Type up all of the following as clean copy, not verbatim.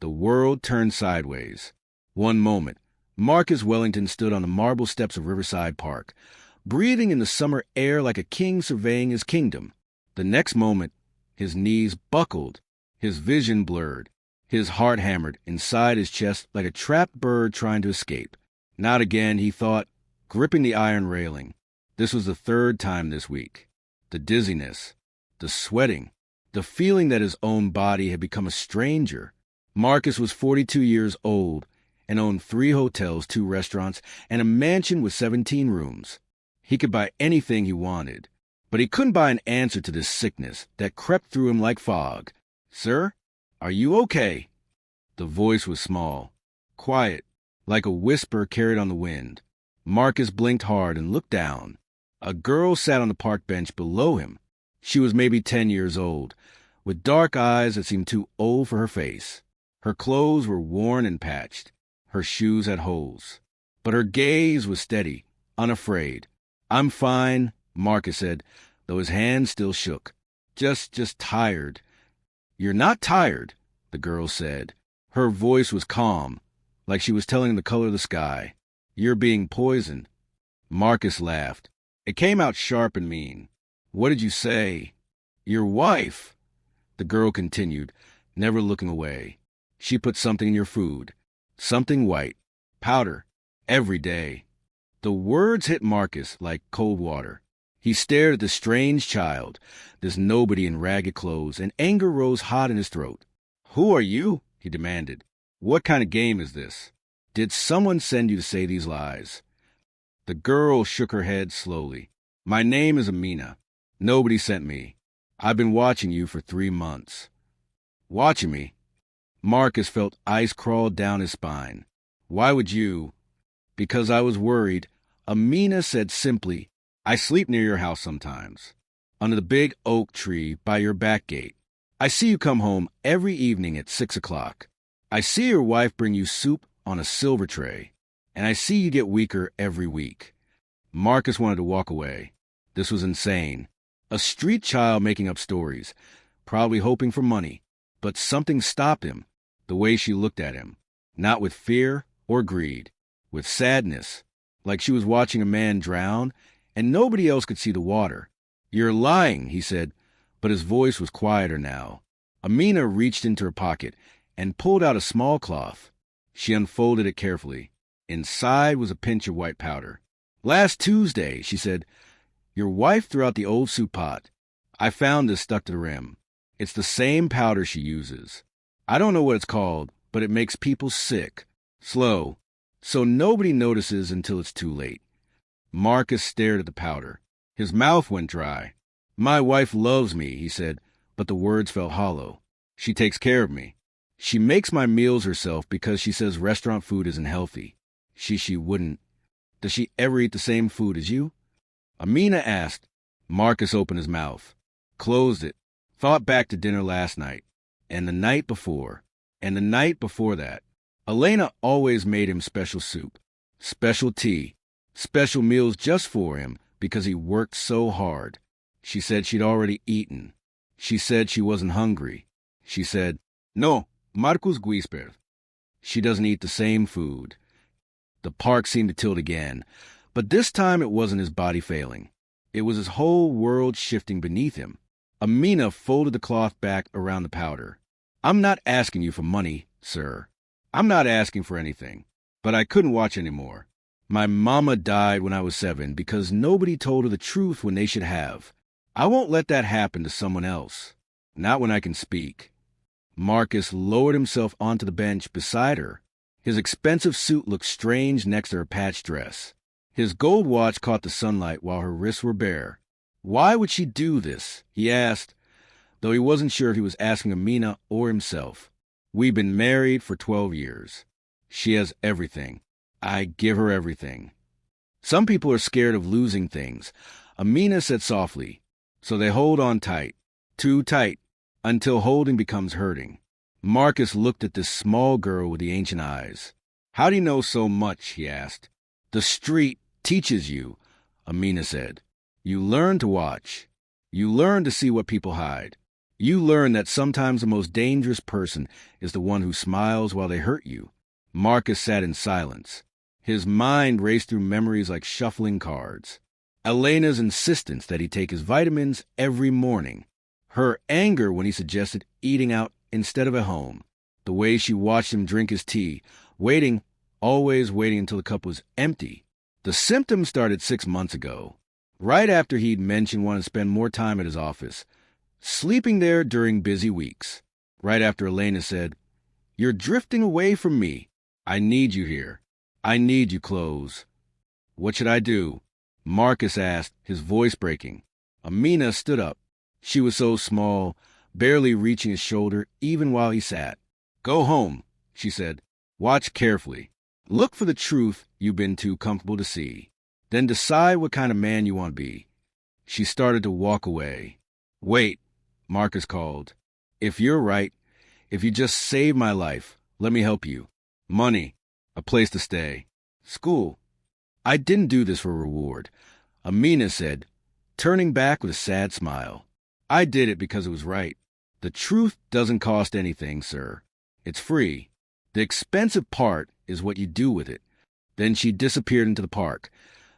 The world turned sideways. One moment, Marcus Wellington stood on the marble steps of Riverside Park, breathing in the summer air like a king surveying his kingdom. The next moment, his knees buckled, his vision blurred, his heart hammered inside his chest like a trapped bird trying to escape. Not again, he thought, gripping the iron railing. This was the third time this week. The dizziness, the sweating, the feeling that his own body had become a stranger. Marcus was 42 years old and owned 3 hotels, 2 restaurants, and a mansion with 17 rooms. He could buy anything he wanted, but he couldn't buy an answer to this sickness that crept through him like fog. "Sir, are you okay?" The voice was small, quiet, like a whisper carried on the wind. Marcus blinked hard and looked down. A girl sat on the park bench below him. She was maybe 10 years old, with dark eyes that seemed too old for her face. Her clothes were worn and patched. Her shoes had holes. But her gaze was steady, unafraid. "I'm fine," Marcus said, though his hand still shook. Just tired." "You're not tired," the girl said. Her voice was calm, like she was telling the color of the sky. "You're being poisoned." Marcus laughed. It came out sharp and mean. "What did you say?" "Your wife," the girl continued, never looking away. "She put something in your food. Something white. Powder. Every day." The words hit Marcus like cold water. He stared at this strange child, this nobody in ragged clothes, and anger rose hot in his throat. "Who are you?" he demanded. "What kind of game is this? Did someone send you to say these lies?" The girl shook her head slowly. "My name is Amina. Nobody sent me. I've been watching you for 3 months." "Watching me?" Marcus felt ice crawl down his spine. "Why would you?" "Because I was worried." Amina said simply, "I sleep near your house sometimes, under the big oak tree by your back gate. I see you come home every evening at 6 o'clock. I see your wife bring you soup on a silver tray, and I see you get weaker every week." Marcus wanted to walk away. This was insane. A street child making up stories, probably hoping for money. But something stopped him, the way she looked at him, not with fear or greed, with sadness, like she was watching a man drown, and nobody else could see the water. "You're lying," he said, but his voice was quieter now. Amina reached into her pocket and pulled out a small cloth. She unfolded it carefully. Inside was a pinch of white powder. "Last Tuesday," she said, "your wife threw out the old soup pot. I found this stuck to the rim. It's the same powder she uses. I don't know what it's called, but it makes people sick. Slow. So nobody notices until it's too late." Marcus stared at the powder. His mouth went dry. "My wife loves me," he said, but the words felt hollow. "She takes care of me. She makes my meals herself because she says restaurant food isn't healthy. She wouldn't. Does she ever eat the same food as you?" Amina asked. Marcus opened his mouth, closed it, thought back to dinner last night, and the night before, and the night before that. Elena always made him special soup, special tea, special meals just for him because he worked so hard. She said she'd already eaten. She said she wasn't hungry. She said, "No, Marcus Guisper." She doesn't eat the same food. The park seemed to tilt again, but this time it wasn't his body failing. It was his whole world shifting beneath him. Amina folded the cloth back around the powder. "I'm not asking you for money, sir. I'm not asking for anything, but I couldn't watch anymore. My mama died when I was 7 because nobody told her the truth when they should have. I won't let that happen to someone else. Not when I can speak." Marcus lowered himself onto the bench beside her. His expensive suit looked strange next to her patched dress. His gold watch caught the sunlight while her wrists were bare. Why would she do this? He asked, though he wasn't sure if he was asking Amina or himself. "We've been married for 12 years. She has everything. I give her everything." "Some people are scared of losing things," Amina said softly. "So they hold on tight, too tight, until holding becomes hurting." Marcus looked at this small girl with the ancient eyes. "How do you know so much?" he asked. "The street teaches you," Amina said. "You learn to watch. You learn to see what people hide. You learn that sometimes the most dangerous person is the one who smiles while they hurt you. Marcus sat in silence. His mind raced through memories like shuffling cards. Elena's insistence that he take his vitamins every morning. Her anger when he suggested eating out instead of at home. The way she watched him drink his tea, always waiting until the cup was empty. The symptoms started 6 months ago, right after he'd mentioned wanting to spend more time at his office, sleeping there during busy weeks. Right after Elena said, "You're drifting away from me. I need you here. I need you close." "What should I do?" Marcus asked, his voice breaking. Amina stood up. She was so small, barely reaching his shoulder even while he sat. "Go home," she said. "Watch carefully. Look for the truth you've been too comfortable to see. Then decide what kind of man you want to be." She started to walk away. "Wait," Marcus called. "If you're right, if you just save my life, let me help you. Money, a place to stay, school." "I didn't do this for a reward," Amina said, turning back with a sad smile. "I did it because it was right. The truth doesn't cost anything, sir. It's free. The expensive part is what you do with it." Then she disappeared into the park,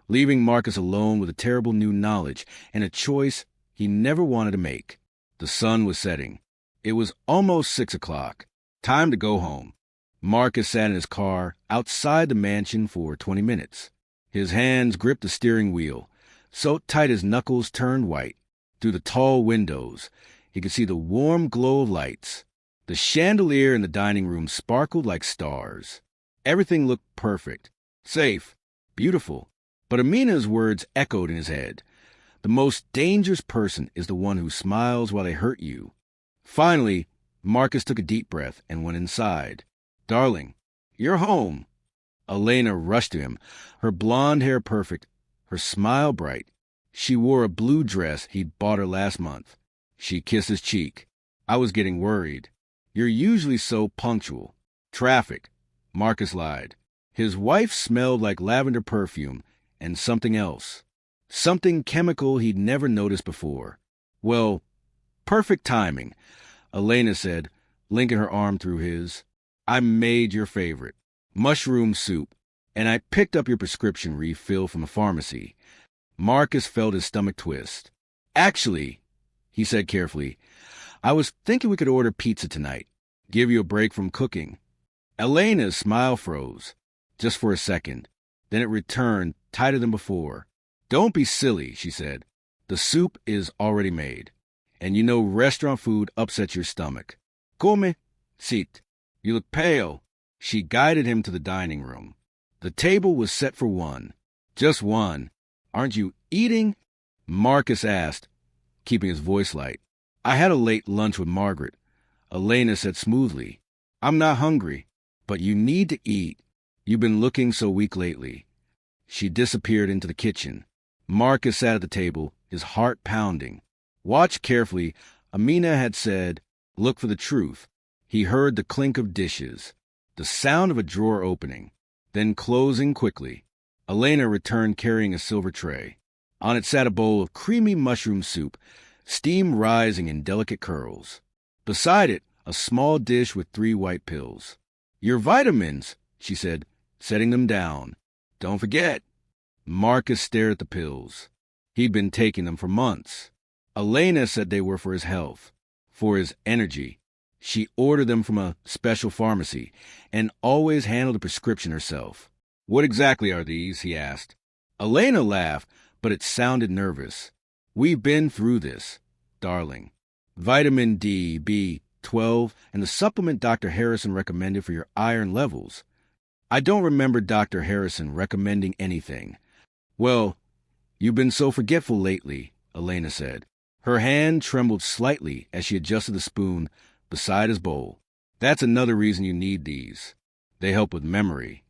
leaving Marcus alone with a terrible new knowledge and a choice he never wanted to make. The sun was setting. It was almost 6 o'clock. Time to go home. Marcus sat in his car outside the mansion for 20 minutes. His hands gripped the steering wheel, so tight his knuckles turned white. Through the tall windows, he could see the warm glow of lights. The chandelier in the dining room sparkled like stars. Everything looked perfect, safe, beautiful. But Amina's words echoed in his head. The most dangerous person is the one who smiles while they hurt you. Finally, Marcus took a deep breath and went inside. "Darling, you're home." Elena rushed to him, her blonde hair perfect, her smile bright. She wore a blue dress he'd bought her last month. She kissed his cheek. "I was getting worried. You're usually so punctual." "Traffic," Marcus lied. His wife smelled like lavender perfume and something else. Something chemical he'd never noticed before. "Well, perfect timing," Elena said, linking her arm through his. "I made your favorite, mushroom soup, and I picked up your prescription refill from the pharmacy." Marcus felt his stomach twist. "Actually," he said carefully, "I was thinking we could order pizza tonight. Give you a break from cooking." Elena's smile froze, just for a second. Then it returned, tighter than before. "Don't be silly," she said. "The soup is already made. And you know restaurant food upsets your stomach. Come, sit. You look pale." She guided him to the dining room. The table was set for one. "Just one. Aren't you eating?" Marcus asked, keeping his voice light. "I had a late lunch with Margaret," Elena said smoothly. "I'm not hungry, but you need to eat. You've been looking so weak lately." She disappeared into the kitchen. Marcus sat at the table, his heart pounding. "Watch carefully," Amina had said. "Look for the truth." He heard the clink of dishes, the sound of a drawer opening, then closing quickly. Elena returned carrying a silver tray. On it sat a bowl of creamy mushroom soup, steam rising in delicate curls. Beside it, a small dish with 3 white pills. "Your vitamins," she said, setting them down. "Don't forget." Marcus stared at the pills. He'd been taking them for months. Elena said they were for his health, for his energy. She ordered them from a special pharmacy and always handled the prescription herself. "What exactly are these?" he asked. Elena laughed, but it sounded nervous. "We've been through this, darling. Vitamin D, B12, and the supplement Dr. Harrison recommended for your iron levels." "I don't remember Dr. Harrison recommending anything." "Well, you've been so forgetful lately," Elena said. Her hand trembled slightly as she adjusted the spoon beside his bowl. "That's another reason you need these. They help with memory."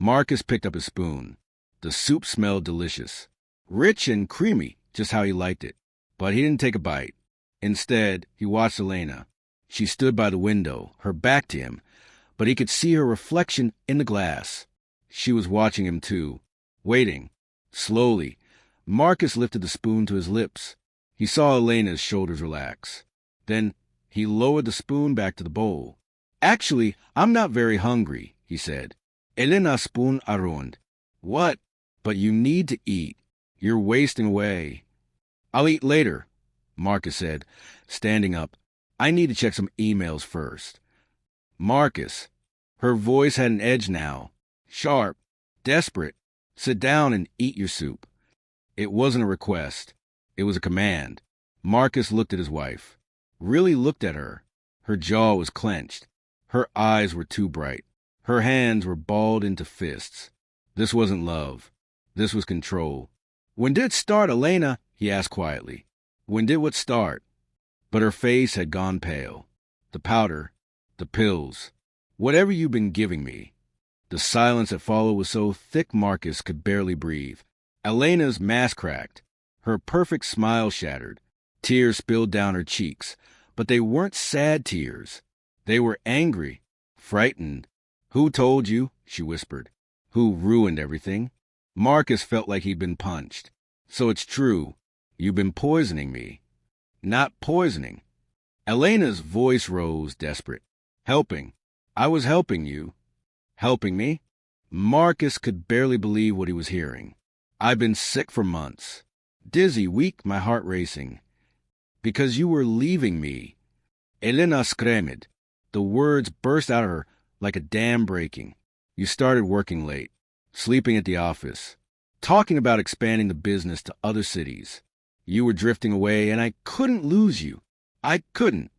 Marcus picked up his spoon. The soup smelled delicious. Rich and creamy, just how he liked it. But he didn't take a bite. Instead, he watched Elena. She stood by the window, her back to him, but he could see her reflection in the glass. She was watching him too, waiting. Slowly, Marcus lifted the spoon to his lips. He saw Elena's shoulders relax. Then he lowered the spoon back to the bowl. Actually, I'm not very hungry, he said. Elena spoon around. What? But you need to eat. You're wasting away. I'll eat later, Marcus said, standing up. I need to check some emails first. Marcus. Her voice had an edge now. Sharp. Desperate. Sit down and eat your soup. It wasn't a request. It was a command. Marcus looked at his wife. Really looked at her. Her jaw was clenched. Her eyes were too bright. Her hands were balled into fists. This wasn't love. This was control. When did it start, Elena? He asked quietly. When did what start? But her face had gone pale. The powder. The pills. Whatever you've been giving me. The silence that followed was so thick Marcus could barely breathe. Elena's mask cracked. Her perfect smile shattered. Tears spilled down her cheeks. But they weren't sad tears. They were angry. Frightened. Who told you? She whispered. Who ruined everything? Marcus felt like he'd been punched. So it's true. You've been poisoning me. Not poisoning. Elena's voice rose, desperate. Helping. I was helping you. Helping me? Marcus could barely believe what he was hearing. I've been sick for months. Dizzy, weak, my heart racing. Because you were leaving me. Elena screamed. The words burst out of her like a dam breaking. You started working late, sleeping at the office, talking about expanding the business to other cities. You were drifting away, and I couldn't lose you. I couldn't.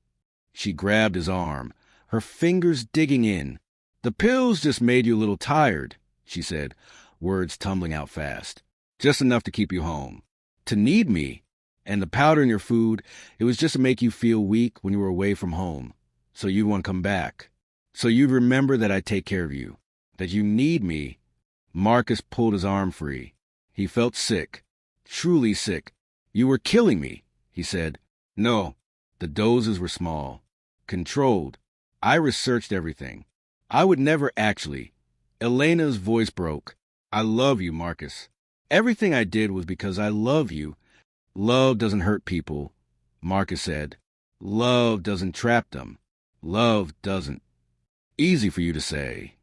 She grabbed his arm, her fingers digging in. The pills just made you a little tired, she said, words tumbling out fast. Just enough to keep you home. To need me. And the powder in your food, it was just to make you feel weak when you were away from home. So you'd want to come back. So you'd remember that I take care of you. That you need me. Marcus pulled his arm free. He felt sick. Truly sick. You were killing me, he said. No. The doses were small. Controlled. I researched everything. I would never actually. Elena's voice broke. I love you, Marcus. Everything I did was because I love you. Love doesn't hurt people, Marcus said. Love doesn't trap them. Love doesn't. Easy for you to say.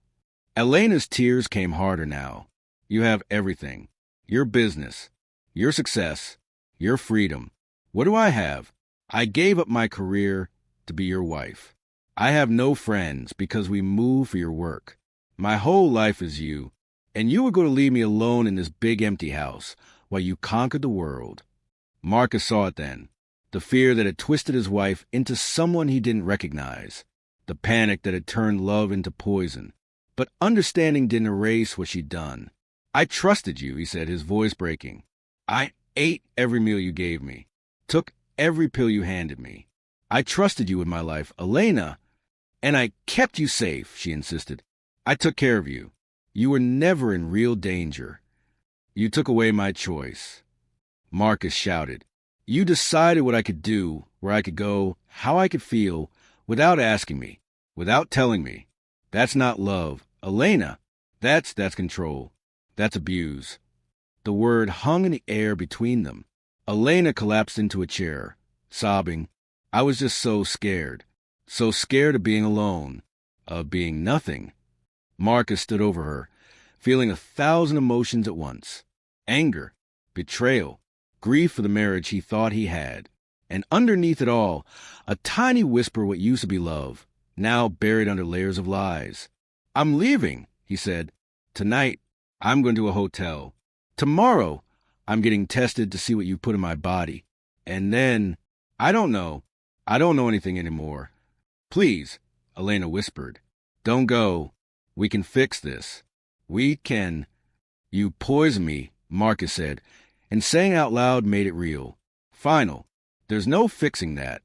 Elena's tears came harder now. You have everything. Your business. Your success. Your freedom. What do I have? I gave up my career to be your wife. I have no friends because we moved for your work. My whole life is you. And you were going to leave me alone in this big empty house while you conquered the world. Marcus saw it then. The fear that had twisted his wife into someone he didn't recognize. The panic that had turned love into poison. But understanding didn't erase what she'd done. I trusted you, he said, his voice breaking. I ate every meal you gave me. Took every pill you handed me. I trusted you with my life, Elena. And I kept you safe, she insisted. I took care of you. You were never in real danger. You took away my choice. Marcus shouted. You decided what I could do, where I could go, how I could feel, without asking me, without telling me. That's not love. Elena, that's control. That's abuse. The word hung in the air between them. Elena collapsed into a chair, sobbing. I was just so scared of being alone, of being nothing. Marcus stood over her, feeling 1,000 emotions at once. Anger, betrayal, grief for the marriage he thought he had. And underneath it all, a tiny whisper what used to be love, now buried under layers of lies. I'm leaving, he said. Tonight, I'm going to a hotel. Tomorrow, I'm getting tested to see what you put in my body. And then, I don't know anything anymore. Please, Elena whispered. Don't go. We can fix this. We can. You poison me, Marcus said, and saying out loud made it real. Final. There's no fixing that.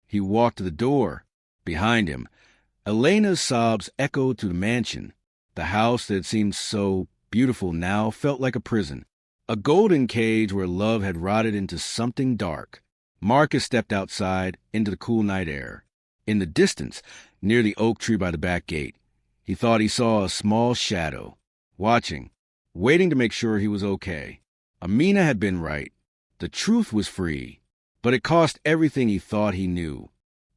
He walked to the door. Behind him, Elena's sobs echoed through the mansion. The house that had seemed so beautiful now felt like a prison. A golden cage where love had rotted into something dark. Marcus stepped outside into the cool night air. In the distance, near the oak tree by the back gate, he thought he saw a small shadow, watching, waiting to make sure he was okay. Amina had been right. The truth was free, but it cost everything he thought he knew.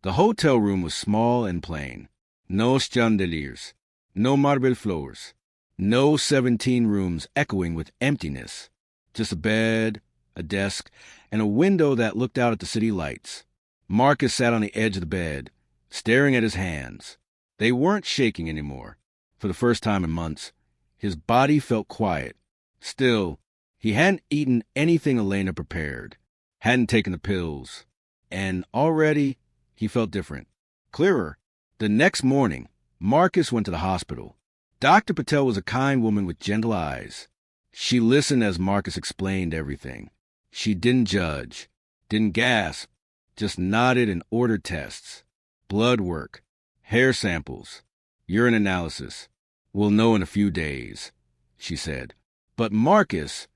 The hotel room was small and plain. No chandeliers, no marble floors, no 17 rooms echoing with emptiness. Just a bed, a desk, and a window that looked out at the city lights. Marcus sat on the edge of the bed, staring at his hands. They weren't shaking anymore. For the first time in months, his body felt quiet. Still, he hadn't eaten anything Elena prepared, hadn't taken the pills, and already he felt different, clearer. The next morning, Marcus went to the hospital. Dr. Patel was a kind woman with gentle eyes. She listened as Marcus explained everything. She didn't judge, didn't gasp, just nodded and ordered tests. Blood work, hair samples, urine analysis. We'll know in a few days, she said. But Marcus,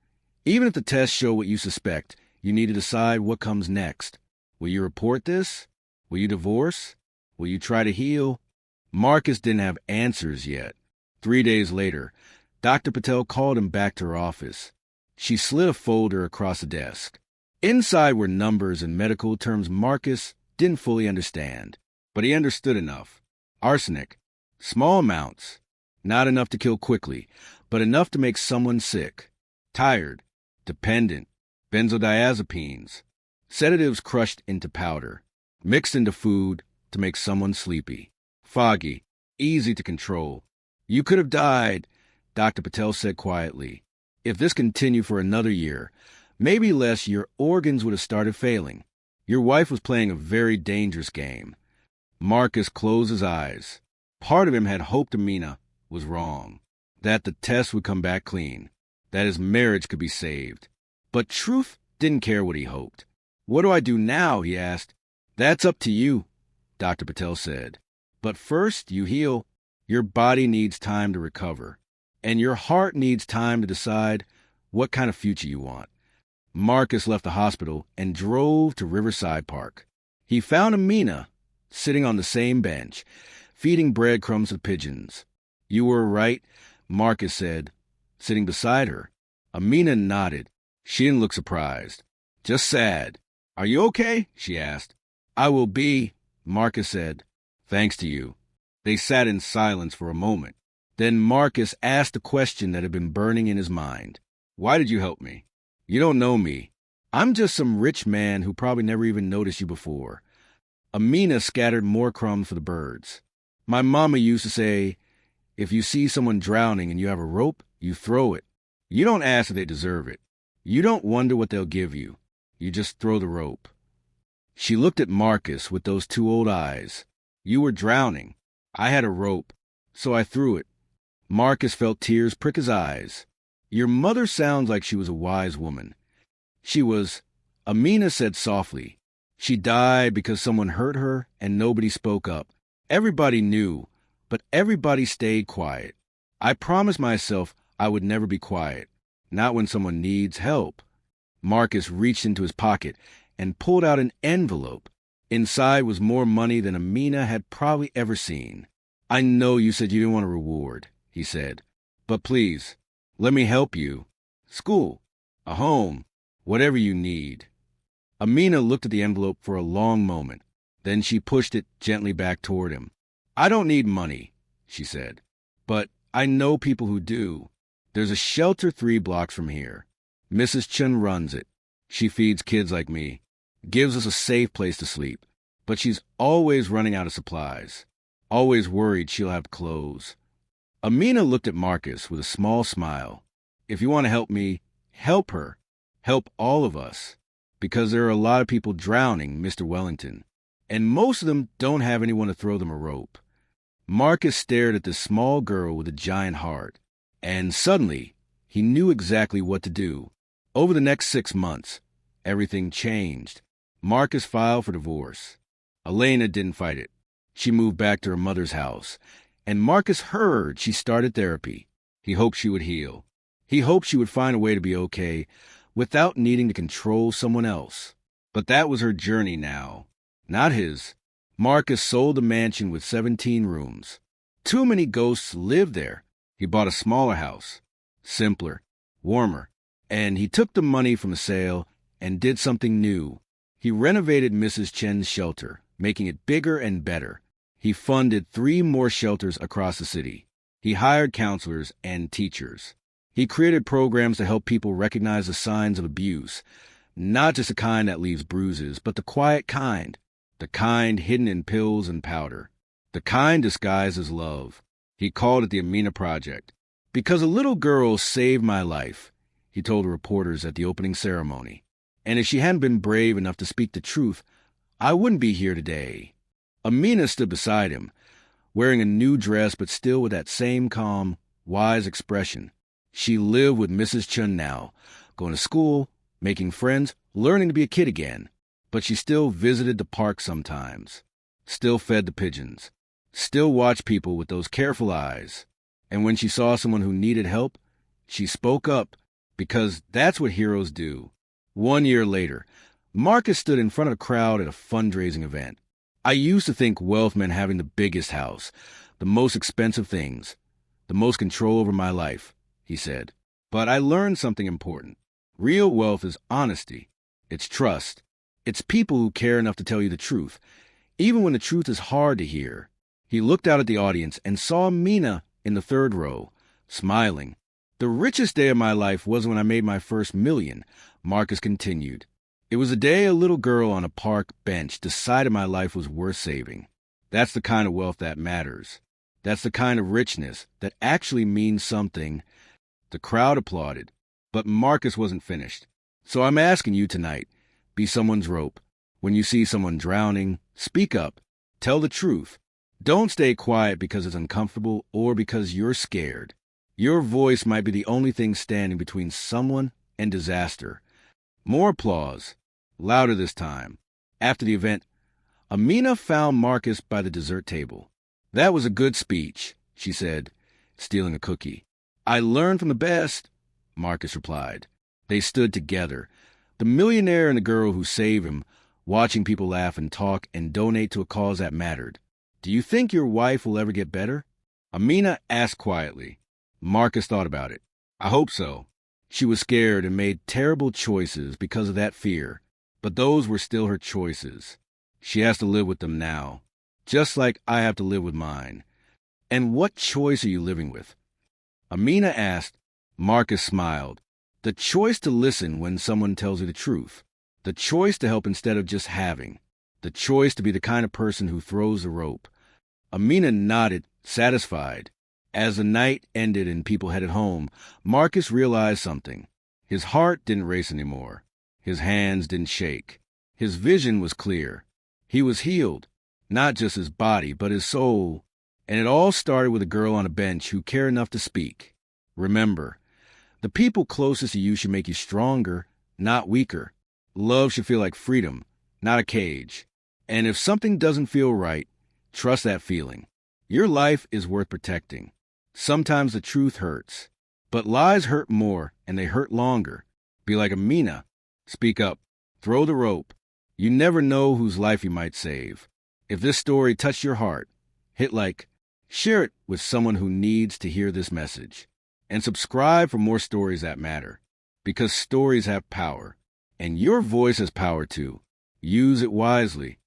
even if the tests show what you suspect, you need to decide what comes next. Will you report this? Will you divorce? Will you try to heal? Marcus didn't have answers yet. 3 days later, Dr. Patel called him back to her office. She slid a folder across the desk. Inside were numbers and medical terms Marcus didn't fully understand, but he understood enough. Arsenic, small amounts, not enough to kill quickly, but enough to make someone sick. Tired, dependent, benzodiazepines, sedatives crushed into powder, mixed into food to make someone sleepy. Foggy, easy to control. You could have died, Dr. Patel said quietly. If this continued for another year, maybe less, your organs would have started failing. Your wife was playing a very dangerous game. Marcus closed his eyes. Part of him had hoped Amina was wrong, that the test would come back clean, that his marriage could be saved. But Truth didn't care what he hoped. What do I do now? He asked. That's up to you, Dr. Patel said. But first, you heal. Your body needs time to recover, and your heart needs time to decide what kind of future you want. Marcus left the hospital and drove to Riverside Park. He found Amina sitting on the same bench, feeding breadcrumbs to pigeons. You were right, Marcus said, sitting beside her. Amina nodded. She didn't look surprised, just sad. Are you okay? She asked. I will be, Marcus said. Thanks to you. They sat in silence for a moment. Then Marcus asked a question that had been burning in his mind. Why did you help me? You don't know me. I'm just some rich man who probably never even noticed you before. Amina scattered more crumbs for the birds. My mama used to say, if you see someone drowning and you have a rope, you throw it. You don't ask if they deserve it. You don't wonder what they'll give you. You just throw the rope. She looked at Marcus with those two old eyes. You were drowning. I had a rope, so I threw it. Marcus felt tears prick his eyes. Your mother sounds like she was a wise woman. She was, Amina said softly. She died because someone hurt her and nobody spoke up. Everybody knew, but everybody stayed quiet. I promised myself I would never be quiet, not when someone needs help. Marcus reached into his pocket and pulled out an envelope. Inside was more money than Amina had probably ever seen. I know you said you didn't want a reward, he said, but please, let me help you. School, a home, whatever you need. Amina looked at the envelope for a long moment. Then she pushed it gently back toward him. I don't need money, she said, but I know people who do. There's a shelter 3 blocks from here. Mrs. Chun runs it. She feeds kids like me, gives us a safe place to sleep, but she's always running out of supplies, always worried she'll have clothes. Amina looked at Marcus with a small smile. If you want to help me, help her. Help all of us. Because there are a lot of people drowning, Mr. Wellington, and most of them don't have anyone to throw them a rope. Marcus stared at this small girl with a giant heart, and suddenly he knew exactly what to do. Over the next 6 months, everything changed. Marcus filed for divorce. Elena didn't fight it. She moved back to her mother's house, and Marcus heard she started therapy. He hoped she would heal. He hoped she would find a way to be okay without needing to control someone else. But that was her journey now, not his. Marcus sold the mansion with 17 rooms. Too many ghosts lived there. He bought a smaller house, simpler, warmer, and he took the money from the sale and did something new. He renovated Mrs. Chen's shelter, making it bigger and better. He funded 3 more shelters across the city. He hired counselors and teachers. He created programs to help people recognize the signs of abuse, not just the kind that leaves bruises, but the quiet kind, the kind hidden in pills and powder, the kind disguised as love. He called it the Amina Project. Because a little girl saved my life, he told reporters at the opening ceremony. And if she hadn't been brave enough to speak the truth, I wouldn't be here today. Amina stood beside him, wearing a new dress but still with that same calm, wise expression. She lived with Mrs. Chun now, going to school, making friends, learning to be a kid again. But she still visited the park sometimes, still fed the pigeons, still watched people with those careful eyes. And when she saw someone who needed help, she spoke up, because that's what heroes do. 1 year later, Marcus stood in front of a crowd at a fundraising event. I used to think wealth meant having the biggest house, the most expensive things, the most control over my life, he said. But I learned something important. Real wealth is honesty. It's trust. It's people who care enough to tell you the truth, even when the truth is hard to hear. He looked out at the audience and saw Mina in the 3rd row, smiling. The richest day of my life was when I made my first million, Marcus continued. It was the day a little girl on a park bench decided my life was worth saving. That's the kind of wealth that matters. That's the kind of richness that actually means something. The crowd applauded, but Marcus wasn't finished. So I'm asking you tonight, be someone's rope. When you see someone drowning, speak up. Tell the truth. Don't stay quiet because it's uncomfortable or because you're scared. Your voice might be the only thing standing between someone and disaster. More applause. Louder this time. After the event, Amina found Marcus by the dessert table. That was a good speech, she said, stealing a cookie. I learned from the best, Marcus replied. They stood together, the millionaire and the girl who saved him, watching people laugh and talk and donate to a cause that mattered. Do you think your wife will ever get better? Amina asked quietly. Marcus thought about it. I hope so. She was scared and made terrible choices because of that fear, but those were still her choices. She has to live with them now, just like I have to live with mine. And what choice are you living with? Amina asked. Marcus smiled. The choice to listen when someone tells you the truth. The choice to help instead of just having. The choice to be the kind of person who throws the rope. Amina nodded, satisfied. As the night ended and people headed home, Marcus realized something. His heart didn't race anymore. His hands didn't shake. His vision was clear. He was healed, not just his body, but his soul. And it all started with a girl on a bench who cared enough to speak. Remember, the people closest to you should make you stronger, not weaker. Love should feel like freedom, not a cage. And if something doesn't feel right, trust that feeling. Your life is worth protecting. Sometimes the truth hurts, but lies hurt more and they hurt longer. Be like Amina. Speak up. Throw the rope. You never know whose life you might save. If this story touched your heart, hit like. Share it with someone who needs to hear this message. And subscribe for more stories that matter. Because stories have power. And your voice has power too. Use it wisely.